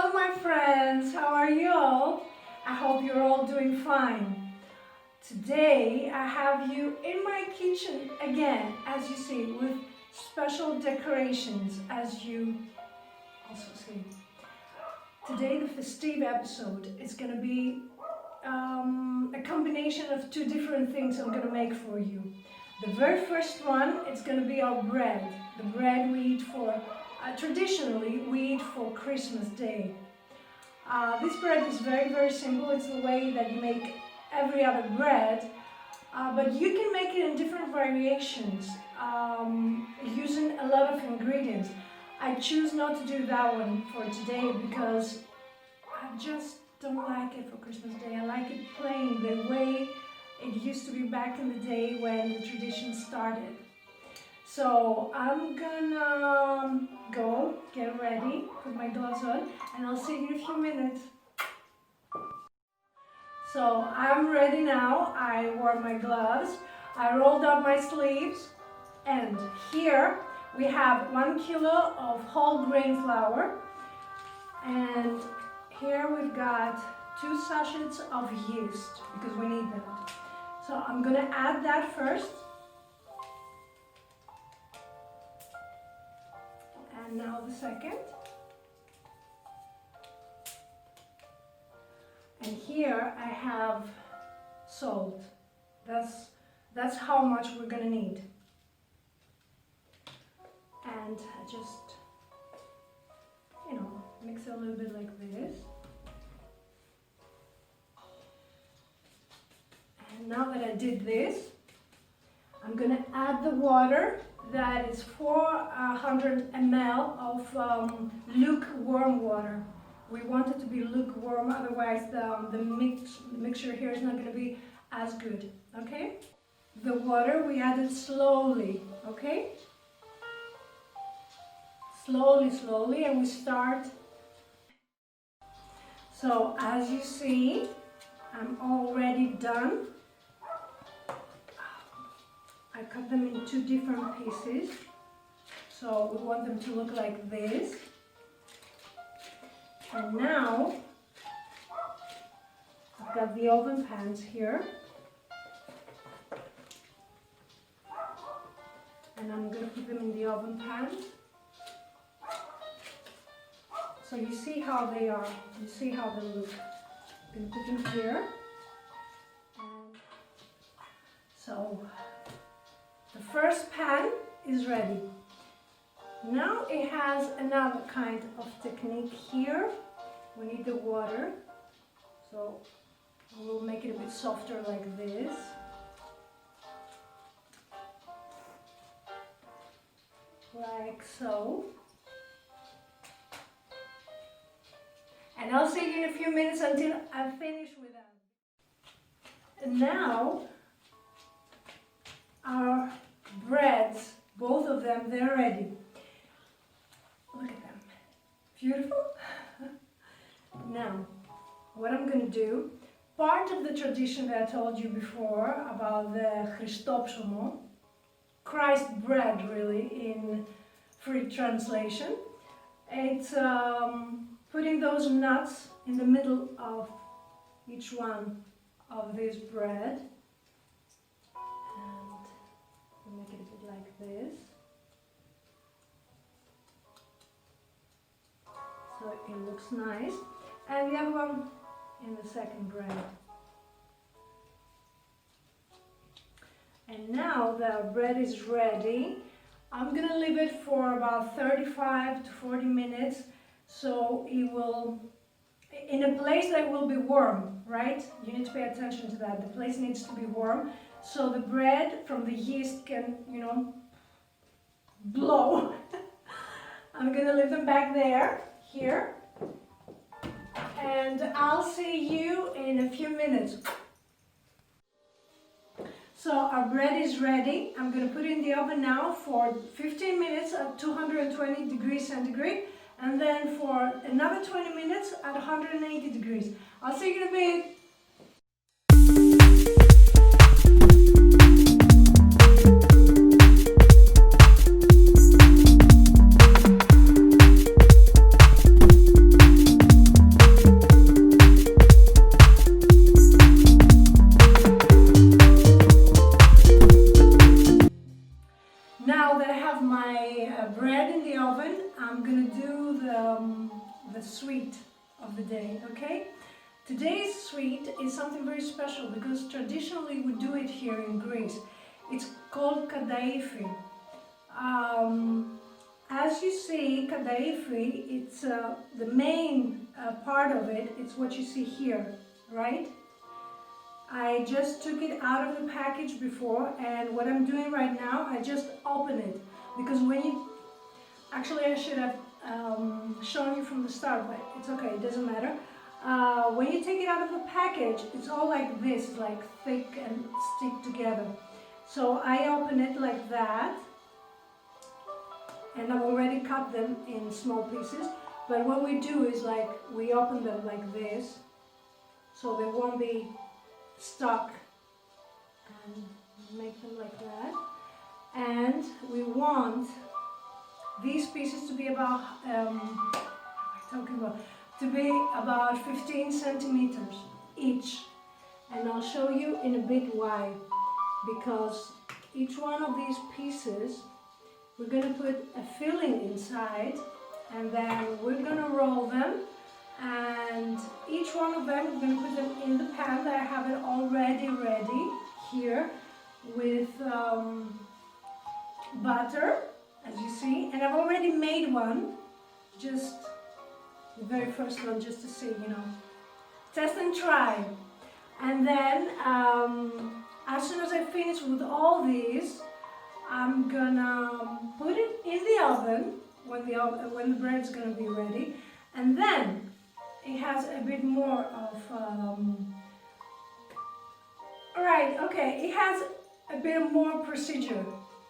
Hello my friends, how are you all? I hope you're all doing fine. Today I have you in my kitchen again, as you see, with special decorations, as you also see. Today the festive episode is going to be a combination of two different things I'm going to make for you. The very first one is going to be our bread. The bread we eat for, traditionally we eat for Christmas Day. This bread is very simple. It's the way that you make every other bread, but you can make it in different variations using a lot of ingredients. I choose not to do that one for today because I just don't like it for Christmas Day. I like it plain, the way it used to be back in the day when the tradition started. So I'm gonna go get ready, put my gloves on, and I'll see you in a few minutes. So I'm ready now. I wore my gloves, I rolled up my sleeves, and here we have 1 kilo of whole grain flour, and here we've got 2 sachets of yeast because we need that. So I'm gonna add that first. And now the second. And here I have salt. That's how much we're gonna need. And I just, mix it a little bit like this. And now that I did this, I'm gonna add the water. That is 400 ml of lukewarm water. We want it to be lukewarm, otherwise the mixture here is not going to be as good, okay? The water we add it slowly, okay? Slowly, and we start. So as you see, I'm already done. I cut them in 2 different pieces, so we want them to look like this. And now I've got the oven pans here, and I'm going to put them in the oven pan. So you see how they are, you see how they look. I'm going to put them here. And so the first pan is ready. Now it has another kind of technique here. We need the water, so we'll make it a bit softer like this. Like so. And I'll see you in a few minutes until I'm finished with them. And now our breads, both of them, they're ready. Look at them. Beautiful? Now, what I'm going to do, part of the tradition that I told you before about the Christopsomo, Christ bread really in free translation, it's putting those nuts in the middle of each one of this bread. Make it a bit like this, so it looks nice, and the other one in the second bread. And now the bread is ready. I'm gonna leave it for about 35 to 40 minutes, so it will, in a place that will be warm, right? You need to pay attention to that. The place needs to be warm, so the bread from the yeast can, blow. I'm gonna leave them back there, here, and I'll see you in a few minutes. So our bread is ready. I'm gonna put it in the oven now for 15 minutes at 220 degrees centigrade, and then for another 20 minutes at 180 degrees. I'll see you in a bit. sweet of the day, okay? Today's sweet is something very special because traditionally we do it here in Greece. It's called kadaife. As you see, kadaife, it's the main part of it. It's what you see here, right? I just took it out of the package before, and what I'm doing right now, I just open it because when you actually I should have shown you from the start, but it's okay, it doesn't matter. When you take it out of the package, it's all like this, like thick and stick together. So I open it like that, and I've already cut them in small pieces. But what we do is like we open them like this, so they won't be stuck, and make them like that. And we want these pieces to be about, to be about 15 centimeters each. And I'll show you in a bit why. Because each one of these pieces, we're going to put a filling inside, and then we're going to roll them. And each one of them, we're going to put them in the pan that I have it already ready here with butter, as you see. And I've already made one, just the very first one, just to see, you know, test and try. And then as soon as I finish with all these, I'm gonna put it in the oven when the bread's gonna be ready. And then it has a bit more of, it has a bit more procedure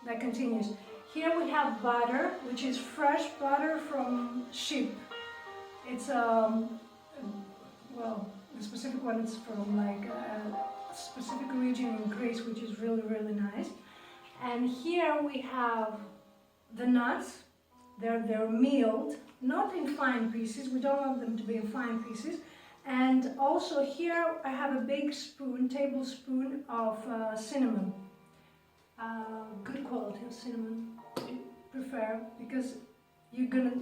that continues. Here we have butter, which is fresh butter from sheep. It's, well, the specific one is from like a specific region in Greece, which is really, really nice. And here we have the nuts. They're milled, not in fine pieces. We don't want them to be in fine pieces. And also here I have a big spoon, tablespoon of cinnamon. Good quality of cinnamon, I prefer, because you're gonna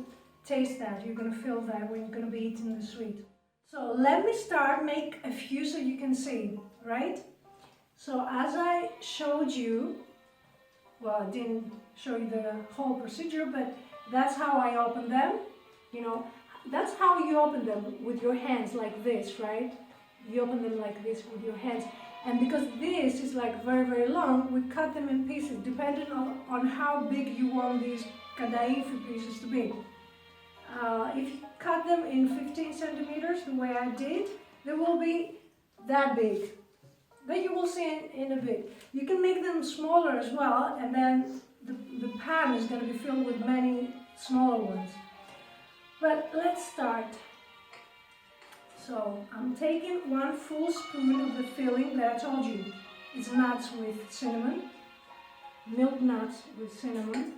taste that, you're gonna feel that when you're gonna be eating the sweet. So let me make a few so you can see, right? So as I showed you, well, I didn't show you the whole procedure, but that's how I open them. You know, that's how you open them, with your hands like this, right? You open them like this with your hands. And because this is like very, very long, we cut them in pieces, depending on how big you want these kadaife pieces to be. If you cut them in 15 centimeters, the way I did, they will be that big. That you will see in a bit. You can make them smaller as well, and then the pan is going to be filled with many smaller ones. But let's start. So I'm taking 1 full spoon of the filling that I told you. It's nuts with cinnamon, milled nuts with cinnamon.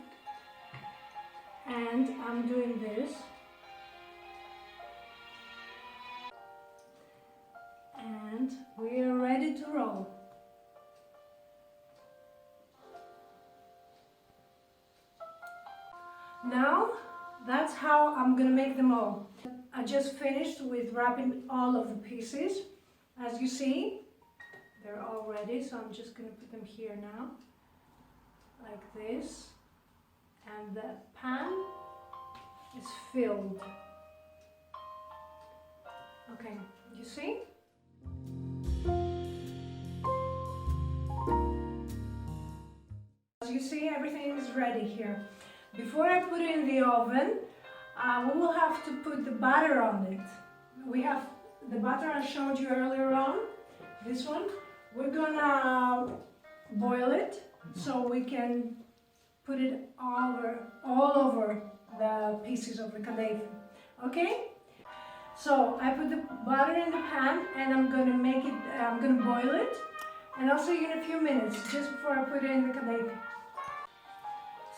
And I'm doing this. And we are ready to roll. Now, that's how I'm gonna make them all. I just finished with wrapping all of the pieces. As you see, they're all ready, so I'm just gonna put them here now, like this. And the pan is filled. Okay, you see? As you see, everything is ready here. Before I put it in the oven, we will have to put the butter on it. We have the butter I showed you earlier on, this one. We're gonna boil it so we can put it all over the pieces of the kadaife. Okay? So I put the butter in the pan and I'm gonna boil it, and I'll see you in a few minutes, just before I put it in the kadaife.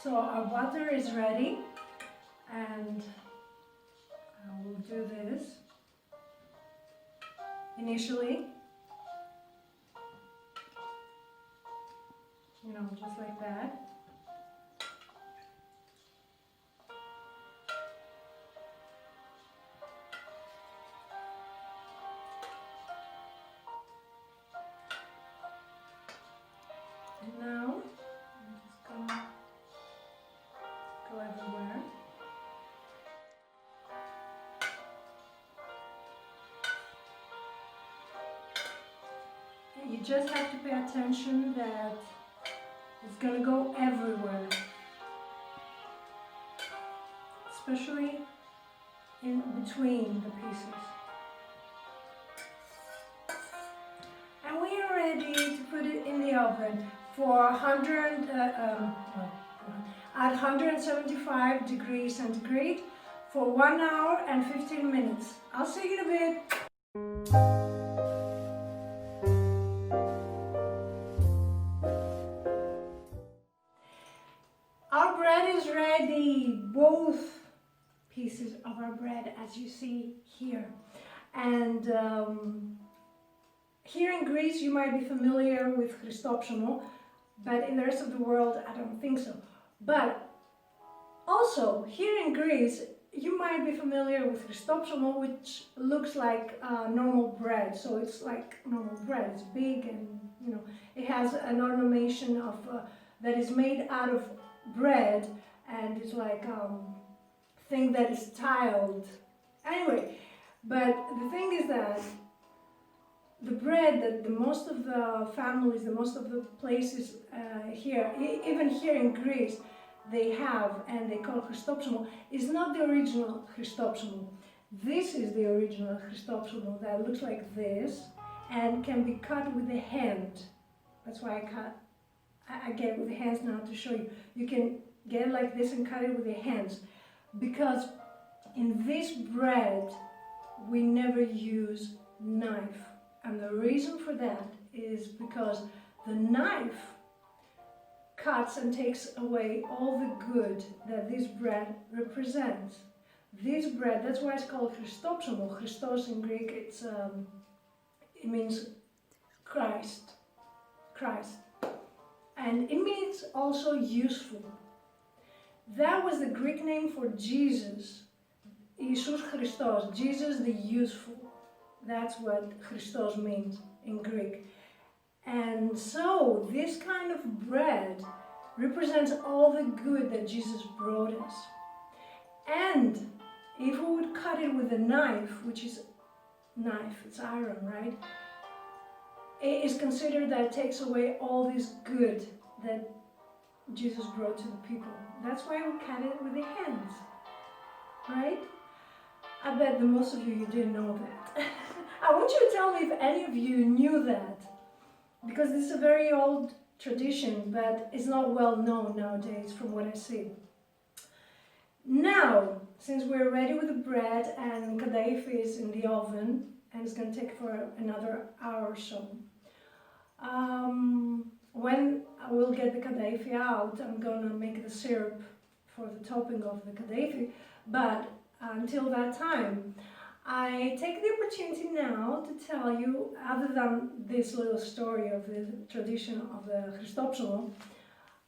So our butter is ready, and I will do this initially, you know, just like that. You just have to pay attention that it's gonna go everywhere, especially in between the pieces. And we are ready to put it in the oven for at 175 degrees centigrade for 1 hour and 15 minutes. I'll see you in a bit. Our bread is ready, both pieces of our bread, as you see here. And here in Greece, you might be familiar with Christopshomo, but in the rest of the world, I don't think so. But also, here in Greece, you might be familiar with Christopshomo, which looks like normal bread. So it's like normal bread. It's big, and you know, it has an ornamentation of that is made out of bread, and it's like thing that is tiled. Anyway, but the thing is that the bread that the most of the families, the most of the places here, even here in Greece, they have and they call Christopshomo, is not the original Christopshomo. This is the original Christopshomo that looks like this and can be cut with a hand. That's why I get it with the hands now to show you. You can get it like this and cut it with your hands, because in this bread we never use knife. And the reason for that is because the knife cuts and takes away all the good that this bread represents. This bread, that's why it's called Christopshomo. Christos in Greek, it means Christ. And it means also useful. That was the Greek name for Jesus. Isus Christos, Jesus the useful. That's what Christos means in Greek. And so this kind of bread represents all the good that Jesus brought us. And if we would cut it with a knife, which is knife, it's iron, right? It is considered that it takes away all this good that Jesus brought to the people. That's why we cut it with the hands, right? I bet that most of you didn't know that. I want you to tell me if any of you knew that, because this is a very old tradition, but it's not well known nowadays from what I see. Now, since we're ready with the bread and kadaife is in the oven, and it's going to take for another hour or so, when I will get the kadaife out, I'm going to make the syrup for the topping of the kadaife, but until that time, I take the opportunity now to tell you, other than this little story of the tradition of the Christopshomo,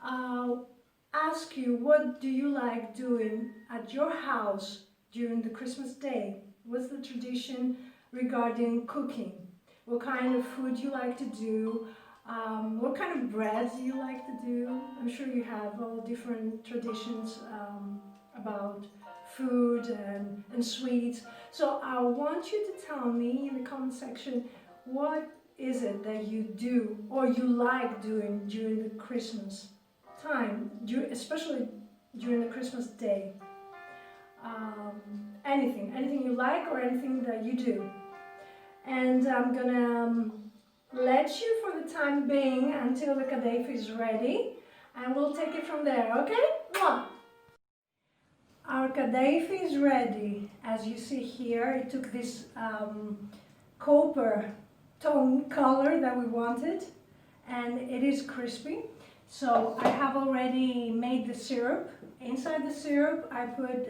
I'll ask you, what do you like doing at your house during the Christmas day? What's the tradition regarding cooking? What kind of food you like to do? What kind of breads do you like to do? I'm sure you have all different traditions about food and sweets. So I want you to tell me in the comment section, what is it that you do or you like doing during the Christmas time, especially during the Christmas day? Anything you like or anything that you do. And I'm gonna let you for the time being until the kadaife is ready, and we'll take it from there, okay? Our kadaife is ready. As you see here, it took this copper tone color that we wanted, and it is crispy. So I have already made the syrup. Inside the syrup, I put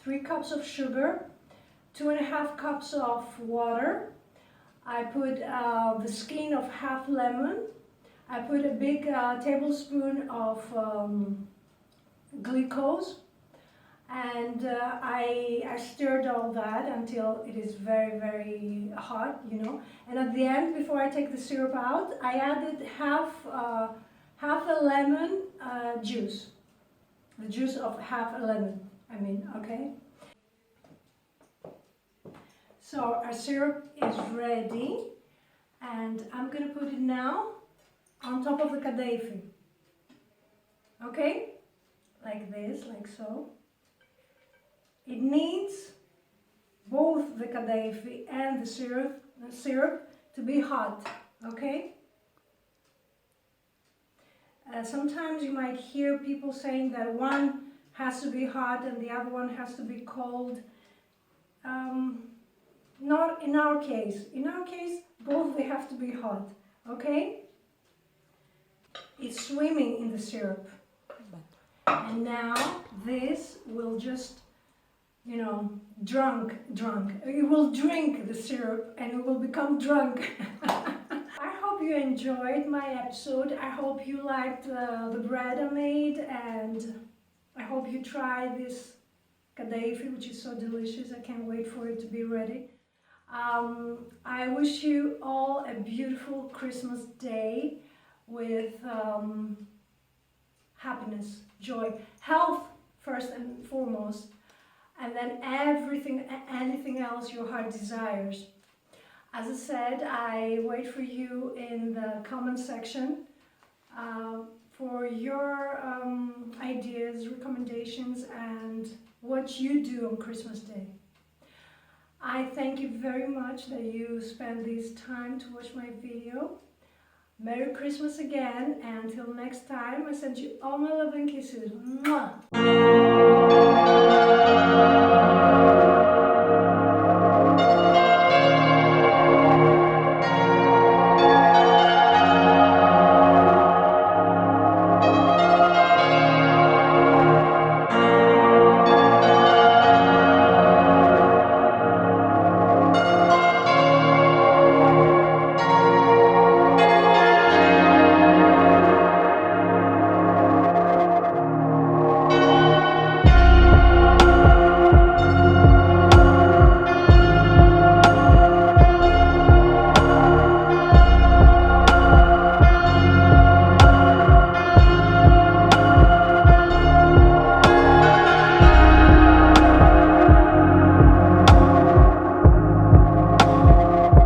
3 cups of sugar, 2.5 cups of water. I put the skin of half lemon. I put a big tablespoon of glucose. And I stirred all that until it is very, very hot, you know. And at the end, before I take the syrup out, I added half a lemon juice. The juice of half a lemon, I mean, okay? So our syrup is ready. And I'm gonna put it now on top of the kadaife. Okay? Like this, like so. It needs both the kadaife and the syrup to be hot. Okay? Sometimes you might hear people saying that one has to be hot and the other one has to be cold. Not in our case. In our case, both they have to be hot. Okay? It's swimming in the syrup. And now this will just, you know, drunk. You will drink the syrup and you will become drunk. I hope you enjoyed my episode. I hope you liked the bread I made, and I hope you try this kadaife, which is so delicious. I can't wait for it to be ready. I wish you all a beautiful Christmas day with happiness, joy, health first and foremost, and then anything else your heart desires. As I said, I wait for you in the comment section for your ideas, recommendations, and what you do on Christmas Day. I thank you very much that you spent this time to watch my video. Merry Christmas again, and until next time, I send you all my love and kisses. Mwah!